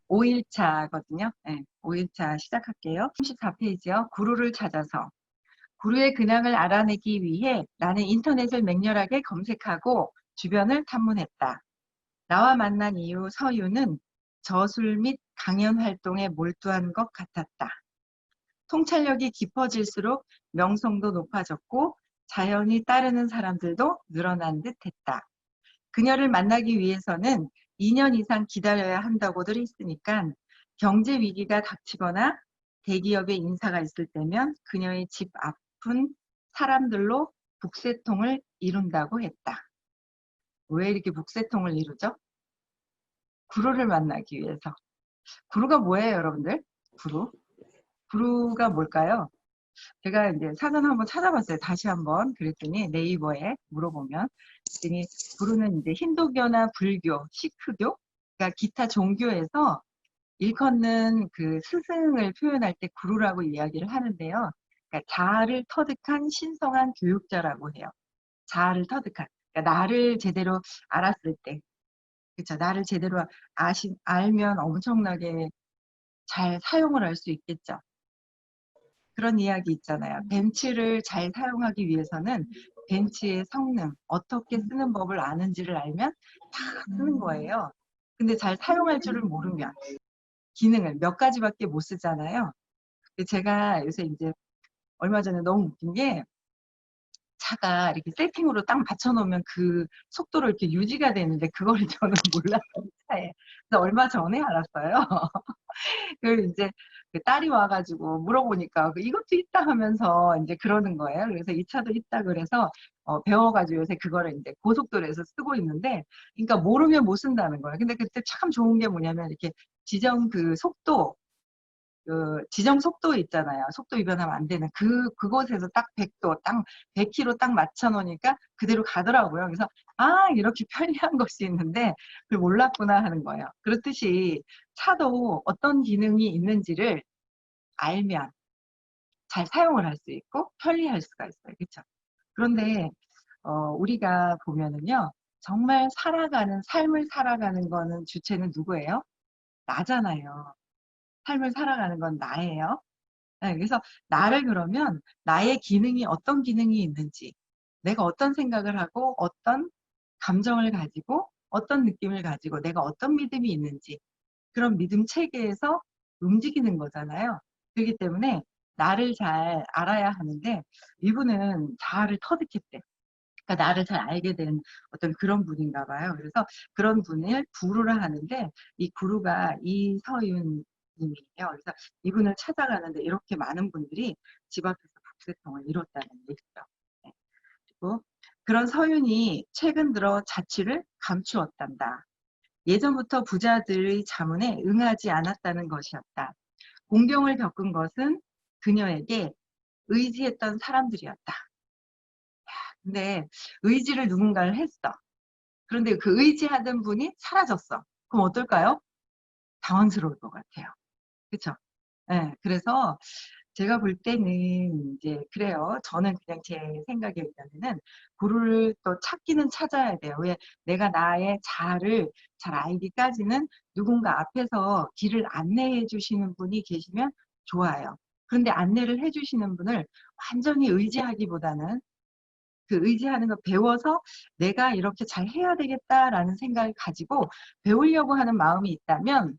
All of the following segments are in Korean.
5일차거든요. 네, 5일차 시작할게요. 34페이지요. 구루를 찾아서. 구루의 근황을 알아내기 위해 나는 인터넷을 맹렬하게 검색하고 주변을 탐문했다. 나와 만난 이후 서유는 저술 및 강연 활동에 몰두한 것 같았다. 통찰력이 깊어질수록 명성도 높아졌고 자연히 따르는 사람들도 늘어난 듯 했다. 그녀를 만나기 위해서는 2년 이상 기다려야 한다고들 했으니까 경제 위기가 닥치거나 대기업의 인사가 있을 때면 그녀의 집 앞은 사람들로 북새통을 이룬다고 했다. 왜 이렇게 북새통을 이루죠? 구루를 만나기 위해서. 구루가 뭐예요, 여러분들? 구루? 구루가 뭘까요? 제가 이제 사전 한번 찾아봤어요. 다시 한번. 그랬더니 네이버에 물어보면 그랬더니 구루는 이제 힌두교나 불교, 시크교, 그러니까 기타 종교에서 일컫는 그 스승을 표현할 때 구루라고 이야기를 하는데요. 그러니까 자아를 터득한 신성한 교육자라고 해요. 자아를 터득한. 그러니까 나를 제대로 알았을 때, 그렇죠. 나를 제대로 알면 엄청나게 잘 사용을 할 수 있겠죠. 그런 이야기 있잖아요. 벤츠를 잘 사용하기 위해서는 벤츠의 성능, 어떻게 쓰는 법을 아는지를 알면 다 쓰는 거예요. 근데 잘 사용할 줄을 모르면 기능을 몇 가지밖에 못 쓰잖아요. 제가 요새 이제 얼마 전에 너무 웃긴 게 차가 이렇게 세팅으로 딱 맞춰놓으면 그 속도로 이렇게 유지가 되는데 그걸 저는 몰랐던 차에. 그래서 얼마 전에 알았어요. 그 이제 그 딸이 와가지고 물어보니까 이것도 있다 하면서 이제 그러는 거예요. 그래서 이 차도 있다 그래서 배워가지고 요새 그거를 이제 고속도로에서 쓰고 있는데, 그러니까 모르면 못 쓴다는 거예요. 근데 그때 참 좋은 게 뭐냐면 이렇게 지정 그 속도, 그 지정 속도 있잖아요. 속도 위반하면 안 되는 그곳에서 딱 100도, 딱 100km 딱 맞춰 놓으니까 그대로 가더라고요. 그래서 아, 이렇게 편리한 것이 있는데 그걸 몰랐구나 하는 거예요. 그렇듯이 차도 어떤 기능이 있는지를 알면 잘 사용을 할 수 있고 편리할 수가 있어요. 그렇죠? 그런데 우리가 보면은요. 정말 삶을 살아가는 거는 주체는 누구예요? 나잖아요. 삶을 살아가는 건 나예요. 네, 그래서 나를 그러면 나의 기능이 어떤 기능이 있는지, 내가 어떤 생각을 하고 어떤 감정을 가지고 어떤 느낌을 가지고 내가 어떤 믿음이 있는지 그런 믿음 체계에서 움직이는 거잖아요. 그렇기 때문에 나를 잘 알아야 하는데 이분은 자아를 터득했대. 그러니까 나를 잘 알게 된 어떤 그런 분인가 봐요. 그래서 그런 분을 구루라 하는데 이 구루가 이서윤 님이에요. 그래서 이분을 찾아가는데 이렇게 많은 분들이 집 앞에서 북새통을 이뤘다는 얘기죠. 네. 그리고 그런 서윤이 최근 들어 자취를 감추었단다. 예전부터 부자들의 자문에 응하지 않았다는 것이었다. 공경을 겪은 것은 그녀에게 의지했던 사람들이었다. 근데 의지를 누군가를 했어. 그런데 그 의지하던 분이 사라졌어. 그럼 어떨까요? 당황스러울 것 같아요. 그렇죠? 네, 그래서 제가 볼 때는 이제 그래요. 저는 그냥 제 생각에 의하면은 구루를 또 찾기는 찾아야 돼요. 왜 내가 나의 자아를 잘 알기까지는 누군가 앞에서 길을 안내해 주시는 분이 계시면 좋아요. 그런데 안내를 해 주시는 분을 완전히 의지하기보다는 그 의지하는 거 배워서 내가 이렇게 잘 해야 되겠다라는 생각을 가지고 배우려고 하는 마음이 있다면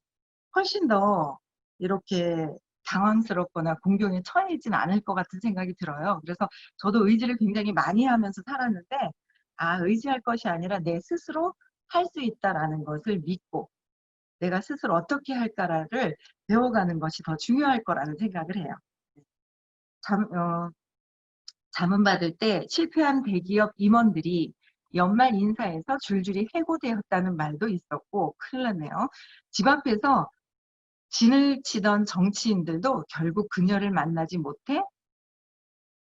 훨씬 더 이렇게 당황스럽거나 공경에 처해지는 않을 것 같은 생각이 들어요. 그래서 저도 의지를 굉장히 많이 하면서 살았는데 아, 의지할 것이 아니라 내 스스로 할 수 있다라는 것을 믿고 내가 스스로 어떻게 할까를 배워가는 것이 더 중요할 거라는 생각을 해요. 자문받을 때 실패한 대기업 임원들이 연말 인사에서 줄줄이 해고되었다는 말도 있었고 큰일 났네요. 집 앞에서 진을 치던 정치인들도 결국 그녀를 만나지 못해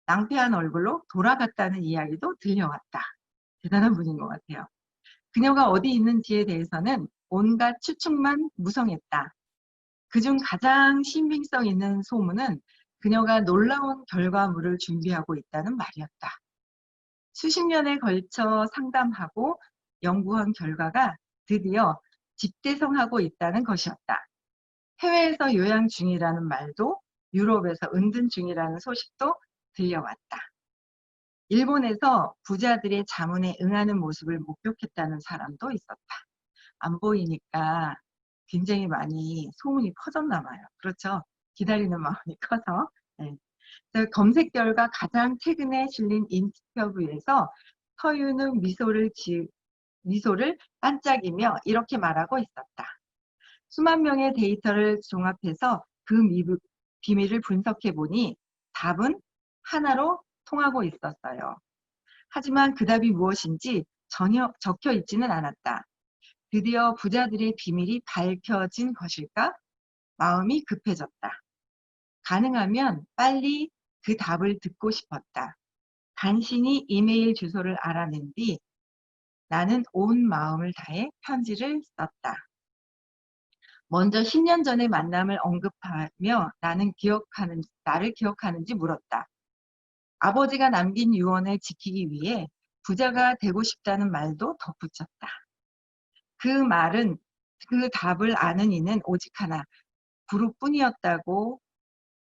낭패한 얼굴로 돌아갔다는 이야기도 들려왔다. 대단한 분인 것 같아요. 그녀가 어디 있는지에 대해서는 온갖 추측만 무성했다. 그중 가장 신빙성 있는 소문은 그녀가 놀라운 결과물을 준비하고 있다는 말이었다. 수십 년에 걸쳐 상담하고 연구한 결과가 드디어 집대성하고 있다는 것이었다. 해외에서 요양 중이라는 말도 유럽에서 은둔 중이라는 소식도 들려왔다. 일본에서 부자들의 자문에 응하는 모습을 목격했다는 사람도 있었다. 안 보이니까 굉장히 많이 소문이 퍼졌나 봐요. 그렇죠? 기다리는 마음이 커서. 네. 검색 결과 가장 최근에 실린 인터뷰에서 서유는 미소를 반짝이며 이렇게 말하고 있었다. 수만 명의 데이터를 종합해서 그 비밀을 분석해 보니 답은 하나로 통하고 있었어요. 하지만 그 답이 무엇인지 전혀 적혀 있지는 않았다. 드디어 부자들의 비밀이 밝혀진 것일까? 마음이 급해졌다. 가능하면 빨리 그 답을 듣고 싶었다. 간신히 이메일 주소를 알아낸 뒤 나는 온 마음을 다해 편지를 썼다. 먼저 10년 전의 만남을 언급하며 나를 기억하는지 물었다. 아버지가 남긴 유언을 지키기 위해 부자가 되고 싶다는 말도 덧붙였다. 그 답을 아는 이는 오직 하나, 부르뿐이었다고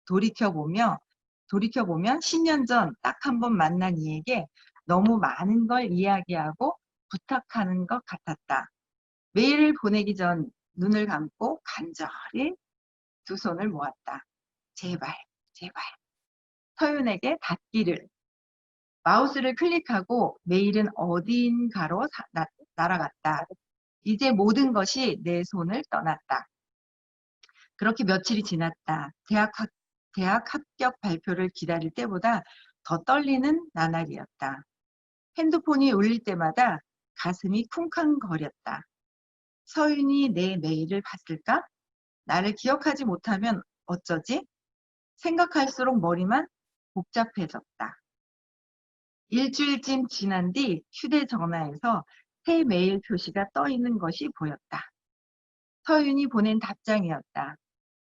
돌이켜보면 10년 전 딱 한 번 만난 이에게 너무 많은 걸 이야기하고 부탁하는 것 같았다. 메일을 보내기 전 눈을 감고 간절히 두 손을 모았다. 제발, 제발. 서윤에게 닿기를. 마우스를 클릭하고 메일은 어딘가로 날아갔다. 이제 모든 것이 내 손을 떠났다. 그렇게 며칠이 지났다. 대학 합격 발표를 기다릴 때보다 더 떨리는 나날이었다. 핸드폰이 울릴 때마다 가슴이 쿵쾅거렸다. 서윤이 내 메일을 봤을까? 나를 기억하지 못하면 어쩌지? 생각할수록 머리만 복잡해졌다. 일주일쯤 지난 뒤 휴대전화에서 새 메일 표시가 떠 있는 것이 보였다. 서윤이 보낸 답장이었다.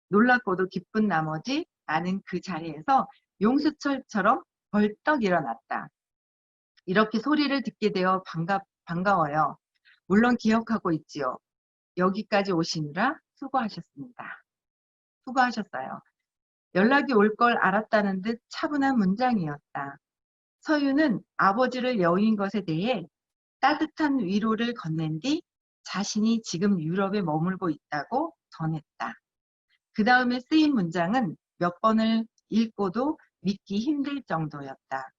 놀랍고도 기쁜 나머지 나는 그 자리에서 용수철처럼 벌떡 일어났다. 이렇게 소리를 듣게 되어 반가워요. 물론 기억하고 있지요. 여기까지 오시느라 수고하셨습니다. 수고하셨어요. 연락이 올 걸 알았다는 듯 차분한 문장이었다. 서유는 아버지를 여인 것에 대해 따뜻한 위로를 건넨 뒤 자신이 지금 유럽에 머물고 있다고 전했다. 그 다음에 쓰인 문장은 몇 번을 읽고도 믿기 힘들 정도였다.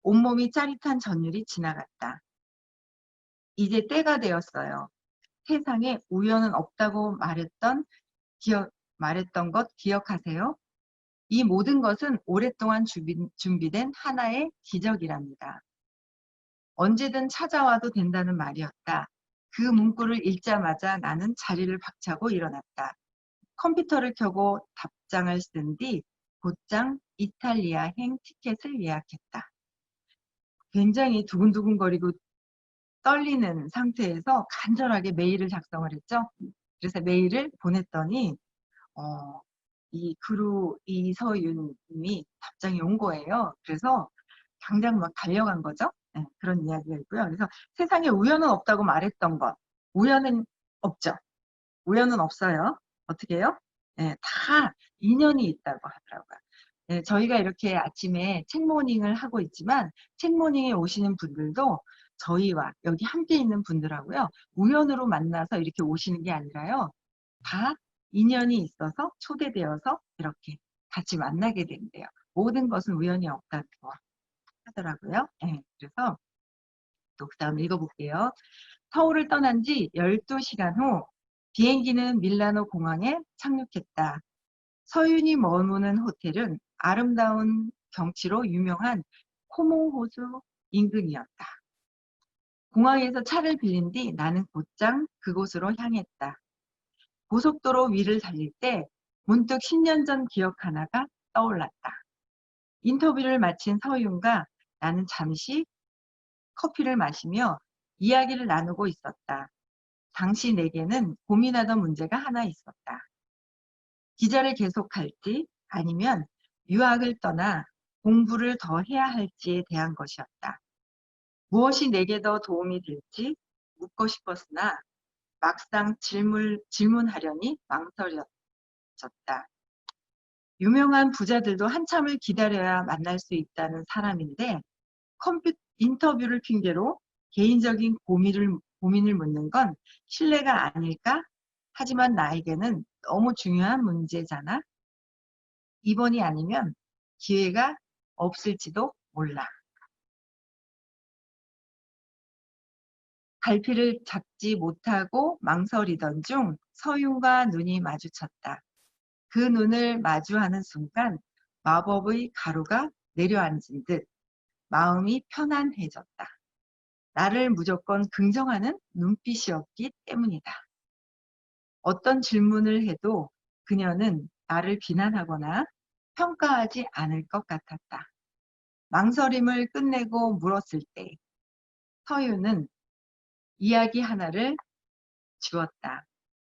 온몸이 짜릿한 전율이 지나갔다. 이제 때가 되었어요. 세상에 우연은 없다고 말했던 것 기억하세요? 이 모든 것은 오랫동안 준비된 하나의 기적이랍니다. 언제든 찾아와도 된다는 말이었다. 그 문구를 읽자마자 나는 자리를 박차고 일어났다. 컴퓨터를 켜고 답장을 쓴 뒤 곧장 이탈리아행 티켓을 예약했다. 굉장히 두근두근거리고 떨리는 상태에서 간절하게 메일을 작성을 했죠. 그래서 메일을 보냈더니 이서윤님이 답장이 온 거예요. 그래서 당장 막 달려간 거죠. 네, 그런 이야기가 있고요. 그래서 세상에 우연은 없다고 말했던 것, 우연은 없죠. 우연은 없어요. 어떻게 해요? 네, 다 인연이 있다고 하더라고요. 네, 저희가 이렇게 아침에 책모닝을 하고 있지만 책모닝에 오시는 분들도 저희와 여기 함께 있는 분들하고요. 우연으로 만나서 이렇게 오시는 게 아니라요. 다 인연이 있어서 초대되어서 이렇게 같이 만나게 된대요. 모든 것은 우연이 없다고 하더라고요. 네, 그래서 또 그 다음 읽어볼게요. 서울을 떠난 지 12시간 후 비행기는 밀라노 공항에 착륙했다. 서윤이 머무는 호텔은 아름다운 경치로 유명한 코모 호수 인근이었다. 공항에서 차를 빌린 뒤 나는 곧장 그곳으로 향했다. 고속도로 위를 달릴 때 문득 10년 전 기억 하나가 떠올랐다. 인터뷰를 마친 서윤과 나는 잠시 커피를 마시며 이야기를 나누고 있었다. 당시 내게는 고민하던 문제가 하나 있었다. 기자를 계속할지 아니면 유학을 떠나 공부를 더 해야 할지에 대한 것이었다. 무엇이 내게 더 도움이 될지 묻고 싶었으나 막상 질문하려니 마주쳤다. 유명한 부자들도 한참을 기다려야 만날 수 있다는 사람인데 인터뷰를 핑계로 개인적인 고민을 묻는 건 신뢰가 아닐까? 하지만 나에게는 너무 중요한 문제잖아. 이번이 아니면 기회가 없을지도 몰라. 갈피를 잡지 못하고 망설이던 중 서윤과 눈이 마주쳤다. 그 눈을 마주하는 순간 마법의 가루가 내려앉은 듯 마음이 편안해졌다. 나를 무조건 긍정하는 눈빛이었기 때문이다. 어떤 질문을 해도 그녀는 나를 비난하거나 평가하지 않을 것 같았다. 망설임을 끝내고 물었을 때 서유는 이야기 하나를 주었다.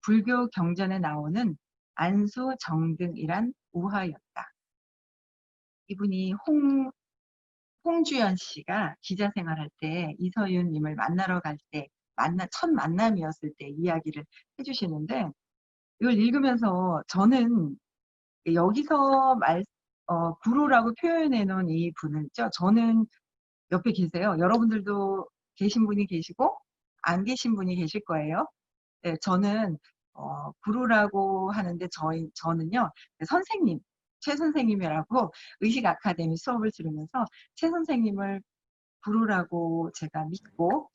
불교 경전에 나오는 안수정등이란 우화였다. 이분이 홍주연 씨가 기자 생활할 때 이서윤님을 만나러 갈 때 첫 만남이었을 때 이야기를 해주시는데 이걸 읽으면서 저는 여기서 구루라고 표현해 놓은 이 분은 저는 옆에 계세요. 여러분들도 계신 분이 계시고 안 계신 분이 계실 거예요. 네, 저는 구루라고 하는데 저는요 선생님 최 선생님이라고 의식 아카데미 수업을 들으면서 최 선생님을 구루라고 제가 믿고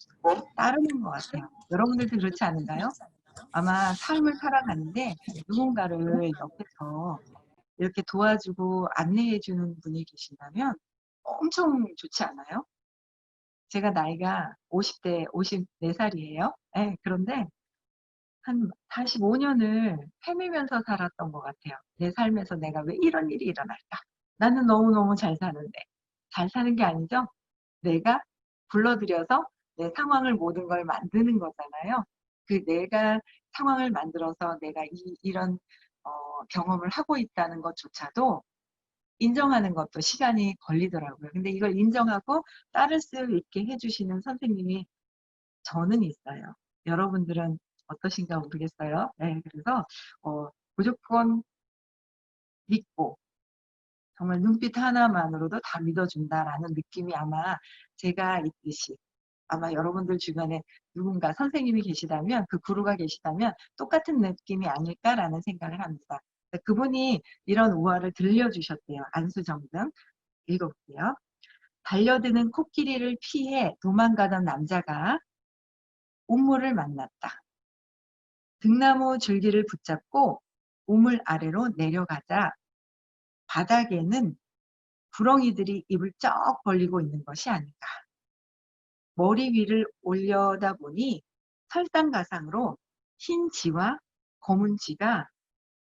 따르는 것 같아요. 여러분들도 그렇지 않은가요? 아마 삶을 살아가는데 누군가를 옆에서 이렇게 도와주고 안내해주는 분이 계신다면 엄청 좋지 않아요? 제가 나이가 50대 54살이에요. 네, 그런데 한 45년을 헤매면서 살았던 것 같아요. 내 삶에서 내가 왜 이런 일이 일어날까? 나는 너무너무 잘 사는데. 잘 사는 게 아니죠? 내가 불러들여서 내 상황을 모든 걸 만드는 거잖아요. 그 내가 상황을 만들어서 내가 이런 경험을 하고 있다는 것조차도 인정하는 것도 시간이 걸리더라고요. 근데 이걸 인정하고 따를 수 있게 해주시는 선생님이 저는 있어요. 여러분들은 어떠신가 모르겠어요. 네, 그래서 무조건 믿고 정말 눈빛 하나만으로도 다 믿어준다라는 느낌이 아마 제가 있듯이 아마 여러분들 주변에 누군가 선생님이 계시다면 그 구루가 계시다면 똑같은 느낌이 아닐까라는 생각을 합니다. 그분이 이런 우화를 들려주셨대요. 안수정등 읽어볼게요. 달려드는 코끼리를 피해 도망가던 남자가 우물을 만났다. 등나무 줄기를 붙잡고 우물 아래로 내려가자 바닥에는 구렁이들이 입을 쩍 벌리고 있는 것이 아닌가. 머리 위를 올려다보니 설상가상으로 흰 쥐와 검은 쥐가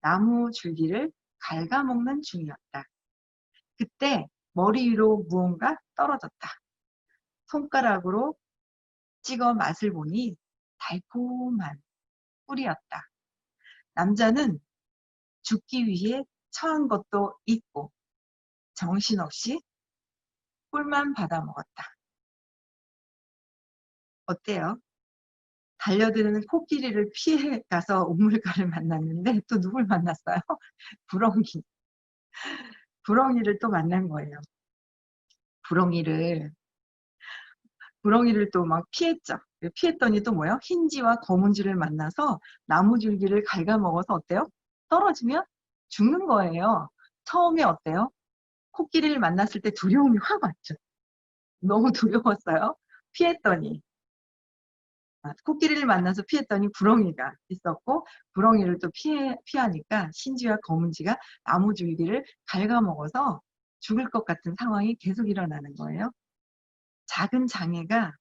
나무 줄기를 갉아먹는 중이었다. 그때 머리 위로 무언가 떨어졌다. 손가락으로 찍어 맛을 보니 달콤한 꿀이었다. 남자는 죽기 위해 처한 것도 있고 정신없이 꿀만 받아먹었다. 어때요? 달려드는 코끼리를 피해 가서 우물가를 만났는데 또 누굴 만났어요? 부렁이. 부렁이를 또 만난 거예요. 부렁이를 또 막 피했죠. 피했더니 또 뭐예요? 흰지와 검은지를 만나서 나무줄기를 갉아먹어서 어때요? 떨어지면 죽는 거예요. 처음에 어때요? 코끼리를 만났을 때 두려움이 확 왔죠. 너무 두려웠어요. 피했더니 코끼리를 만나서 피했더니 부렁이가 있었고 부렁이를 또 피하니까 흰지와 검은지가 나무줄기를 갉아먹어서 죽을 것 같은 상황이 계속 일어나는 거예요. 작은 장애가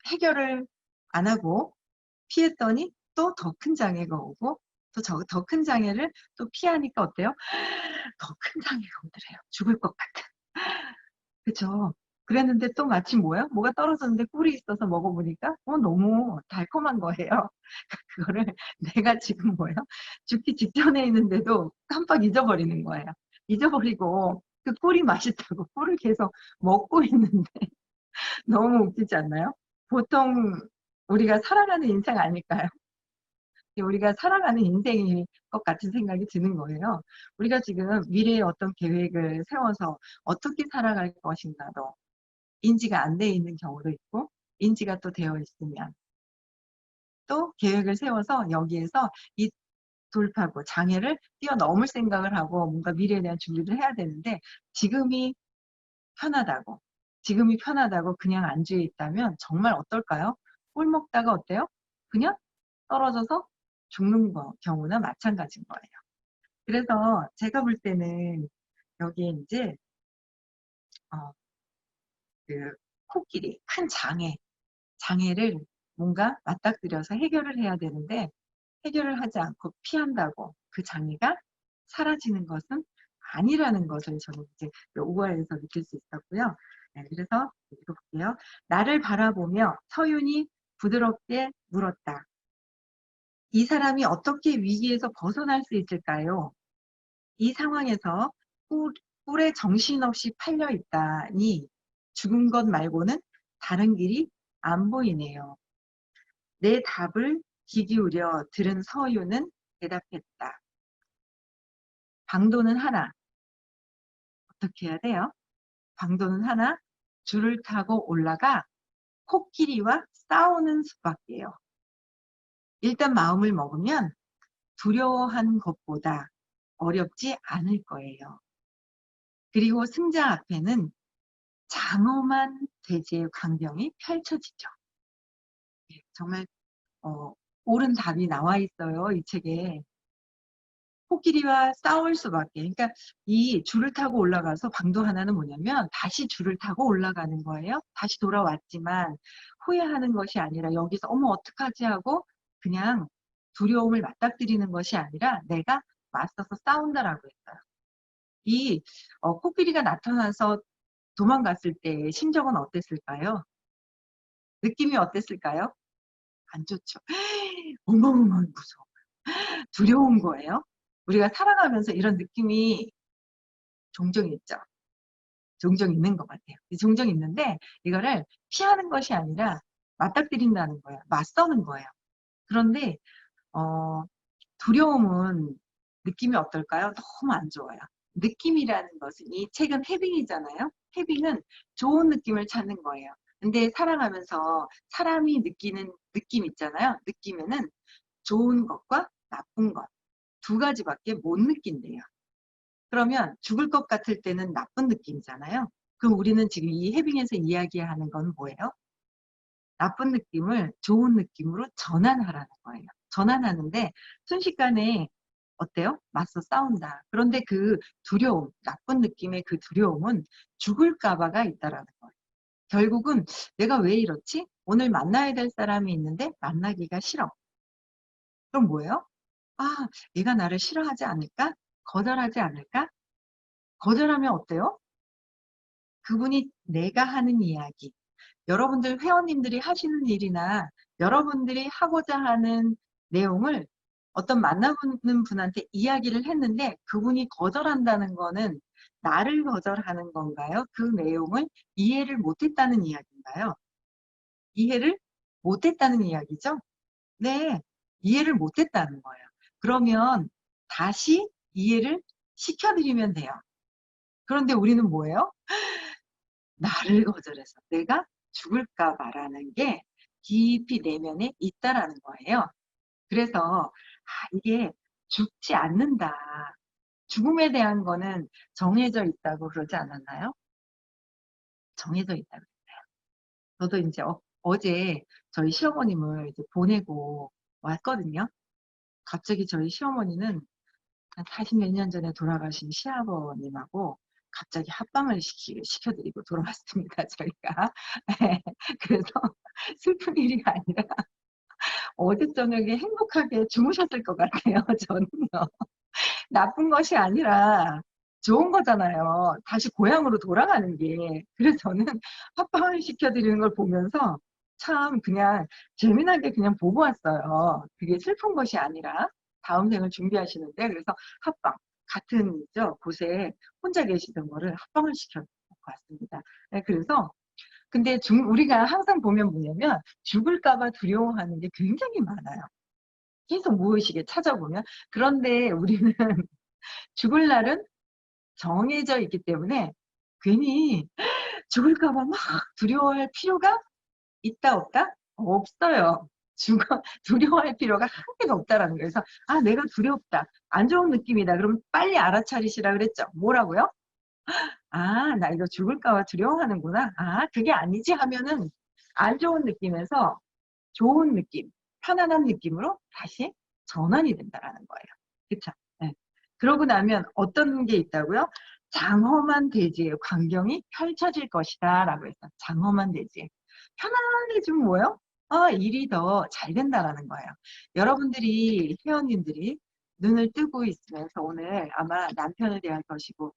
해결을 안 하고 피했더니 또 더 큰 장애가 오고 또 더 큰 장애를 또 피하니까 어때요? 더 큰 장애가 오더래요. 죽을 것 같은. 그쵸? 그랬는데 또 마침 뭐예요? 뭐가 떨어졌는데 꿀이 있어서 먹어보니까 너무 달콤한 거예요. 그거를 내가 지금 뭐예요? 죽기 직전에 있는데도 깜빡 잊어버리는 거예요. 잊어버리고 그 꿀이 맛있다고 꿀을 계속 먹고 있는데 너무 웃기지 않나요? 보통 우리가 살아가는 인생 아닐까요? 우리가 살아가는 인생일 것 같은 생각이 드는 거예요. 우리가 지금 미래에 어떤 계획을 세워서 어떻게 살아갈 것인가도 인지가 안 돼 있는 경우도 있고, 인지가 또 되어 있으면 또 계획을 세워서 여기에서 이 돌파구, 장애를 뛰어넘을 생각을 하고 뭔가 미래에 대한 준비를 해야 되는데, 지금이 편하다고, 지금이 편하다고 그냥 안주해 있다면 정말 어떨까요? 꿀 먹다가 어때요? 그냥 떨어져서 죽는 경우나 마찬가지인 거예요. 그래서 제가 볼 때는 여기에 이제 그 코끼리, 큰 장애를 뭔가 맞닥뜨려서 해결을 해야 되는데, 해결을 하지 않고 피한다고 그 장애가 사라지는 것은 아니라는 것을 저는 이제 우화에서 느낄 수 있었고요. 네, 그래서 읽어볼게요. 나를 바라보며 서윤이 부드럽게 물었다. 이 사람이 어떻게 위기에서 벗어날 수 있을까요? 이 상황에서 꿀에 정신없이 팔려 있다니 죽은 것 말고는 다른 길이 안 보이네요. 내 답을 귀 기울여 들은 서유는 대답했다. 방도는 하나. 어떻게 해야 돼요? 방도는 하나. 줄을 타고 올라가 코끼리와 싸우는 수밖에요. 일단 마음을 먹으면 두려워한 것보다 어렵지 않을 거예요. 그리고 승자 앞에는 장엄한 대지의 광경이 펼쳐지죠. 정말 옳은 답이 나와 있어요, 이 책에. 코끼리와 싸울 수밖에. 그러니까 이 줄을 타고 올라가서 방도 하나는 뭐냐면 다시 줄을 타고 올라가는 거예요. 다시 돌아왔지만 후회하는 것이 아니라 여기서 어머 어떡하지 하고 그냥 두려움을 맞닥뜨리는 것이 아니라 내가 맞서서 싸운다라고 했어요. 이 코끼리가 나타나서 도망갔을 때 심정은 어땠을까요? 느낌이 어땠을까요? 안 좋죠. 어마어마한 무서워. 두려운 거예요. 우리가 살아가면서 이런 느낌이 종종 있죠. 종종 있는 것 같아요. 종종 있는데 이거를 피하는 것이 아니라 맞닥뜨린다는 거예요. 맞서는 거예요. 그런데 두려움은 느낌이 어떨까요? 너무 안 좋아요. 느낌이라는 것은 이 책은 해빙이잖아요. 해빙은 좋은 느낌을 찾는 거예요. 근데 살아가면서 사람이 느끼는 느낌 있잖아요. 느낌에는 좋은 것과 나쁜 것 두 가지밖에 못 느낀대요. 그러면 죽을 것 같을 때는 나쁜 느낌이잖아요. 그럼 우리는 지금 이 해빙에서 이야기하는 건 뭐예요? 나쁜 느낌을 좋은 느낌으로 전환하라는 거예요. 전환하는데 순식간에 어때요? 맞서 싸운다. 그런데 그 두려움, 나쁜 느낌의 그 두려움은 죽을까봐가 있다라는 거예요. 결국은 내가 왜 이렇지? 오늘 만나야 될 사람이 있는데 만나기가 싫어. 그럼 뭐예요? 아, 얘가 나를 싫어하지 않을까? 거절하지 않을까? 거절하면 어때요? 그분이 내가 하는 이야기, 여러분들 회원님들이 하시는 일이나 여러분들이 하고자 하는 내용을 어떤 만나보는 분한테 이야기를 했는데 그분이 거절한다는 거는 나를 거절하는 건가요? 그 내용을 이해를 못했다는 이야기인가요? 이해를 못했다는 이야기죠? 네, 이해를 못했다는 거예요. 그러면 다시 이해를 시켜드리면 돼요. 그런데 우리는 뭐예요? 나를 거절해서 내가 죽을까 봐라는 게 깊이 내면에 있다라는 거예요. 그래서 이게 죽지 않는다. 죽음에 대한 거는 정해져 있다고 그러지 않았나요? 정해져 있다고. 저도 이제 어제 저희 시어머님을 이제 보내고 왔거든요. 갑자기 저희 시어머니는 한 40 몇 년 전에 돌아가신 시아버님하고 갑자기 합방을 시켜드리고 돌아왔습니다, 저희가. 네, 그래서 슬픈 일이 아니라 어제 저녁에 행복하게 주무셨을 것 같아요, 저는요. 나쁜 것이 아니라 좋은 거잖아요. 다시 고향으로 돌아가는 게. 그래서 저는 합방을 시켜드리는 걸 보면서 참 그냥 재미나게 그냥 보고 왔어요. 그게 슬픈 것이 아니라 다음 생을 준비하시는데 그래서 합방 같은 곳에 혼자 계시던 거를 합방을 시켜놓고 왔습니다. 네, 그래서 근데 우리가 항상 보면 뭐냐면 죽을까 봐 두려워하는 게 굉장히 많아요. 계속 무의식에 찾아보면. 그런데 우리는 죽을 날은 정해져 있기 때문에 괜히 죽을까 봐 막 두려워할 필요가 있다 없다? 없어요. 두려워할 필요가 한 개도 없다라는 거예요. 그래서 아, 내가 두렵다, 안 좋은 느낌이다, 그러면 빨리 알아차리시라 그랬죠. 뭐라고요? 아, 나 이거 죽을까 봐 두려워하는구나. 아, 그게 아니지 하면은 안 좋은 느낌에서 좋은 느낌, 편안한 느낌으로 다시 전환이 된다라는 거예요. 그쵸? 네. 그러고 나면 어떤 게 있다고요? 장엄한 대지의 광경이 펼쳐질 것이다 라고 했어요. 장엄한 대지. 편안해지면 뭐예요? 일이 더 잘 된다라는 거예요. 여러분들이, 회원님들이 눈을 뜨고 있으면서 오늘 아마 남편을 대할 것이고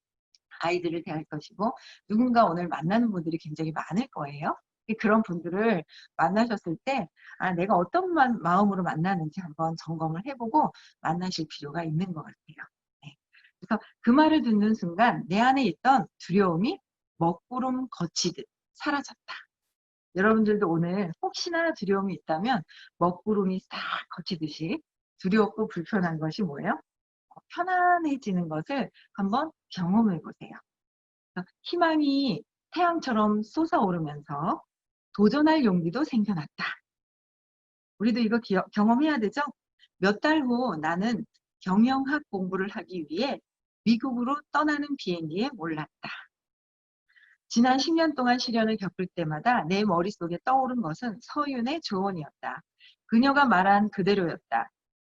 아이들을 대할 것이고 누군가 오늘 만나는 분들이 굉장히 많을 거예요. 그런 분들을 만나셨을 때 내가 어떤 마음으로 만나는지 한번 점검을 해보고 만나실 필요가 있는 것 같아요. 네. 그래서 그 말을 듣는 순간 내 안에 있던 두려움이 먹구름 거치듯 사라졌다. 여러분들도 오늘 혹시나 두려움이 있다면 먹구름이 싹 거치듯이 두렵고 불편한 것이 뭐예요? 편안해지는 것을 한번 경험해 보세요. 희망이 태양처럼 솟아오르면서 도전할 용기도 생겨났다. 우리도 이거 경험해야 되죠? 몇 달 후 나는 경영학 공부를 하기 위해 미국으로 떠나는 비행기에 올랐다. 지난 10년 동안 시련을 겪을 때마다 내 머릿속에 떠오른 것은 서윤의 조언이었다. 그녀가 말한 그대로였다.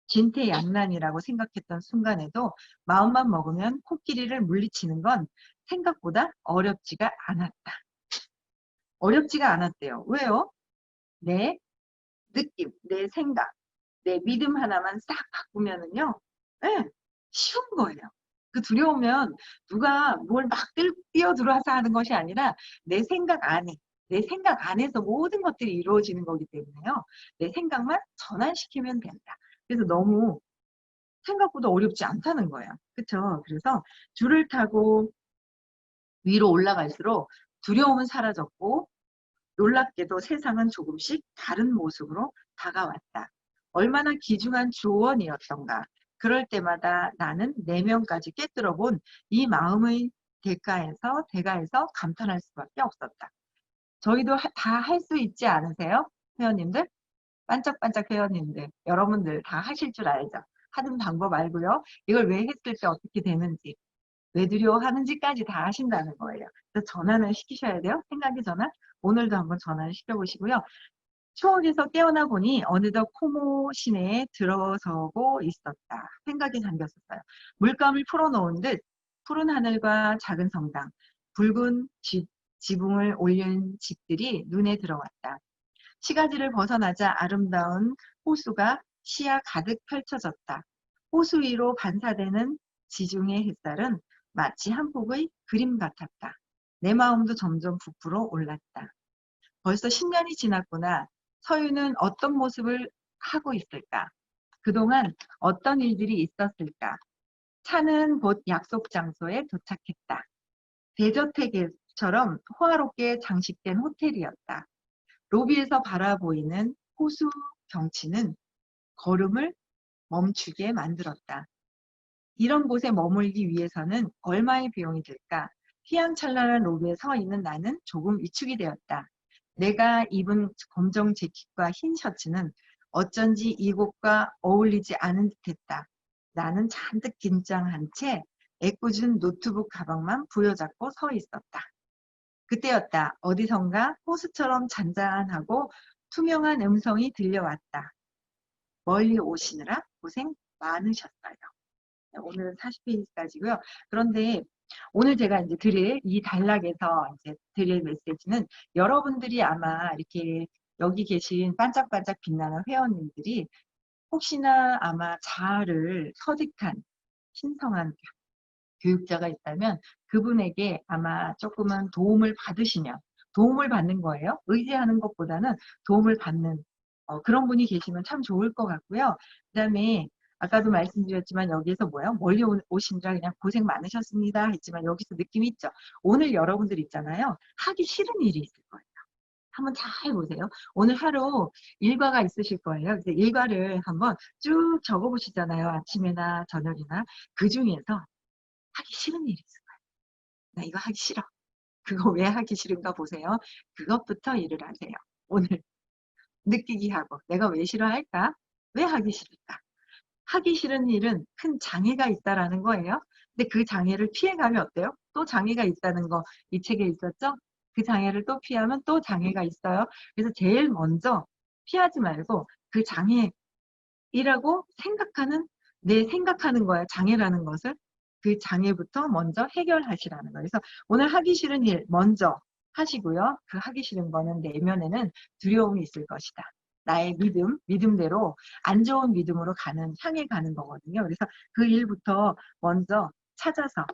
진퇴양난이라고 생각했던 순간에도 마음만 먹으면 코끼리를 물리치는 건 생각보다 어렵지가 않았다. 어렵지가 않았대요. 왜요? 내 느낌, 내 생각, 내 믿음 하나만 싹 바꾸면은요, 네, 쉬운 거예요. 그 두려우면 누가 뭘 막 뛰어들어와서 하는 것이 아니라 내 생각 안에, 내 생각 안에서 모든 것들이 이루어지는 거기 때문에요. 내 생각만 전환시키면 된다. 그래서 너무 생각보다 어렵지 않다는 거예요. 그렇죠? 그래서 줄을 타고 위로 올라갈수록 두려움은 사라졌고 놀랍게도 세상은 조금씩 다른 모습으로 다가왔다. 얼마나 귀중한 조언이었던가. 그럴 때마다 나는 내면까지 깨뜨려 본 이 마음의 대가에서 감탄할 수밖에 없었다. 저희도 다 할 수 있지 않으세요? 회원님들? 반짝반짝 회원님들. 여러분들 다 하실 줄 알죠? 하는 방법 알고요. 이걸 왜 했을 때 어떻게 되는지, 왜 두려워하는지까지 다 하신다는 거예요. 그래서 전환을 시키셔야 돼요. 생각의 전환. 오늘도 한번 전환을 시켜보시고요. 추억에서 깨어나 보니 어느덧 코모 시내에 들어서고 있었다. 생각이 잠겼었어요. 물감을 풀어놓은 듯 푸른 하늘과 작은 성당, 붉은 지붕을 올린 집들이 눈에 들어왔다. 시가지를 벗어나자 아름다운 호수가 시야 가득 펼쳐졌다. 호수 위로 반사되는 지중해 햇살은 마치 한 폭의 그림 같았다. 내 마음도 점점 부풀어 올랐다. 벌써 10년이 지났구나. 서유는 어떤 모습을 하고 있을까? 그동안 어떤 일들이 있었을까? 차는 곧 약속 장소에 도착했다. 대저택처럼 호화롭게 장식된 호텔이었다. 로비에서 바라보이는 호수 경치는 걸음을 멈추게 만들었다. 이런 곳에 머물기 위해서는 얼마의 비용이 들까? 휘황찬란한 로비에 서 있는 나는 조금 위축이 되었다. 내가 입은 검정 재킷과 흰 셔츠는 어쩐지 이곳과 어울리지 않은 듯했다. 나는 잔뜩 긴장한 채 애꿎은 노트북 가방만 부여잡고 서 있었다. 그때였다. 어디선가 호수처럼 잔잔하고 투명한 음성이 들려왔다. 멀리 오시느라 고생 많으셨어요. 오늘은 40페이지까지고요. 그런데 오늘 제가 이제 드릴 이 단락에서 이제 드릴 메시지는 여러분들이 아마 이렇게 여기 계신 반짝반짝 빛나는 회원님들이 혹시나 아마 자아를 터득한 신성한 교육자가 있다면 그분에게 아마 조금은 도움을 받으시면 도움을 받는 거예요. 의지하는 것보다는 도움을 받는 그런 분이 계시면 참 좋을 것 같고요. 그 다음에 아까도 말씀드렸지만 여기에서 뭐예요? 멀리 오시느라 그냥 고생 많으셨습니다 했지만 여기서 느낌이 있죠. 오늘 여러분들 있잖아요. 하기 싫은 일이 있을 거예요. 한번 잘 보세요. 오늘 하루 일과가 있으실 거예요. 그래서 일과를 한번 쭉 적어보시잖아요. 아침이나 저녁이나. 그 중에서 하기 싫은 일이 있을 거예요. 나 이거 하기 싫어. 그거 왜 하기 싫은가 보세요. 그것부터 일을 하세요. 오늘 느끼기 하고 내가 왜 싫어할까? 왜 하기 싫을까? 하기 싫은 일은 큰 장애가 있다라는 거예요. 근데 그 장애를 피해가면 어때요? 또 장애가 있다는 거 이 책에 있었죠? 그 장애를 또 피하면 또 장애가 있어요. 그래서 제일 먼저 피하지 말고 그 장애이라고 생각하는 내 생각하는 거야. 장애라는 것을 그 장애부터 먼저 해결하시라는 거예요. 그래서 오늘 하기 싫은 일 먼저 하시고요. 그 하기 싫은 거는 내면에는 두려움이 있을 것이다. 나의 믿음대로 안 좋은 믿음으로 향해 가는 거거든요. 그래서 그 일부터 먼저 찾아서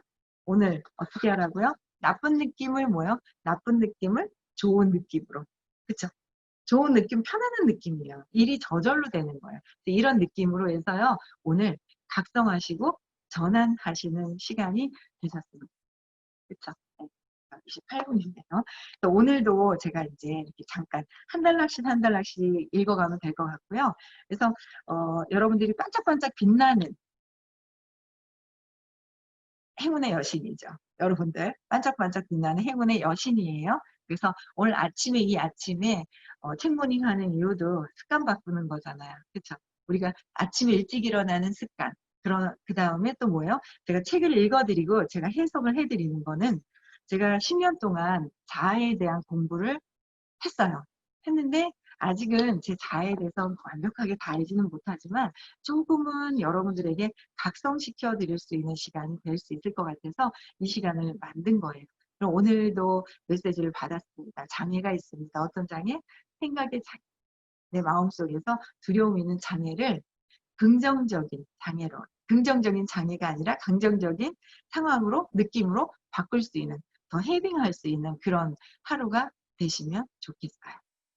오늘 어떻게 하라고요? 나쁜 느낌을 뭐요? 나쁜 느낌을 좋은 느낌으로. 그쵸? 좋은 느낌, 편안한 느낌이에요. 일이 저절로 되는 거예요. 이런 느낌으로 해서요. 오늘 각성하시고 전환하시는 시간이 되셨습니다. 그쵸? 네. 28분이네요. 오늘도 제가 이제 이렇게 잠깐 한 달락씩 한 달락씩 읽어가면 될 것 같고요. 그래서 여러분들이 반짝반짝 빛나는 행운의 여신이죠. 여러분들 반짝반짝 빛나는 행운의 여신이에요. 그래서 오늘 아침에 이 아침에 책모닝 하는 이유도 습관 바꾸는 거잖아요. 그렇죠? 우리가 아침에 일찍 일어나는 습관. 그 다음에 또 뭐예요? 제가 책을 읽어드리고 제가 해석을 해드리는 거는 제가 10년 동안 자아에 대한 공부를 했어요. 했는데 아직은 제 자아에 대해서 완벽하게 다 알지는 못하지만 조금은 여러분들에게 각성시켜 드릴 수 있는 시간이 될 수 있을 것 같아서 이 시간을 만든 거예요. 그럼 오늘도 메시지를 받았습니다. 장애가 있습니다. 어떤 장애? 생각의 장애. 내 마음속에서 두려움 있는 장애를 긍정적인 장애로, 긍정적인 장애가 아니라 긍정적인 상황으로, 느낌으로 바꿀 수 있는, 더 헤빙할 수 있는 그런 하루가 되시면 좋겠어요.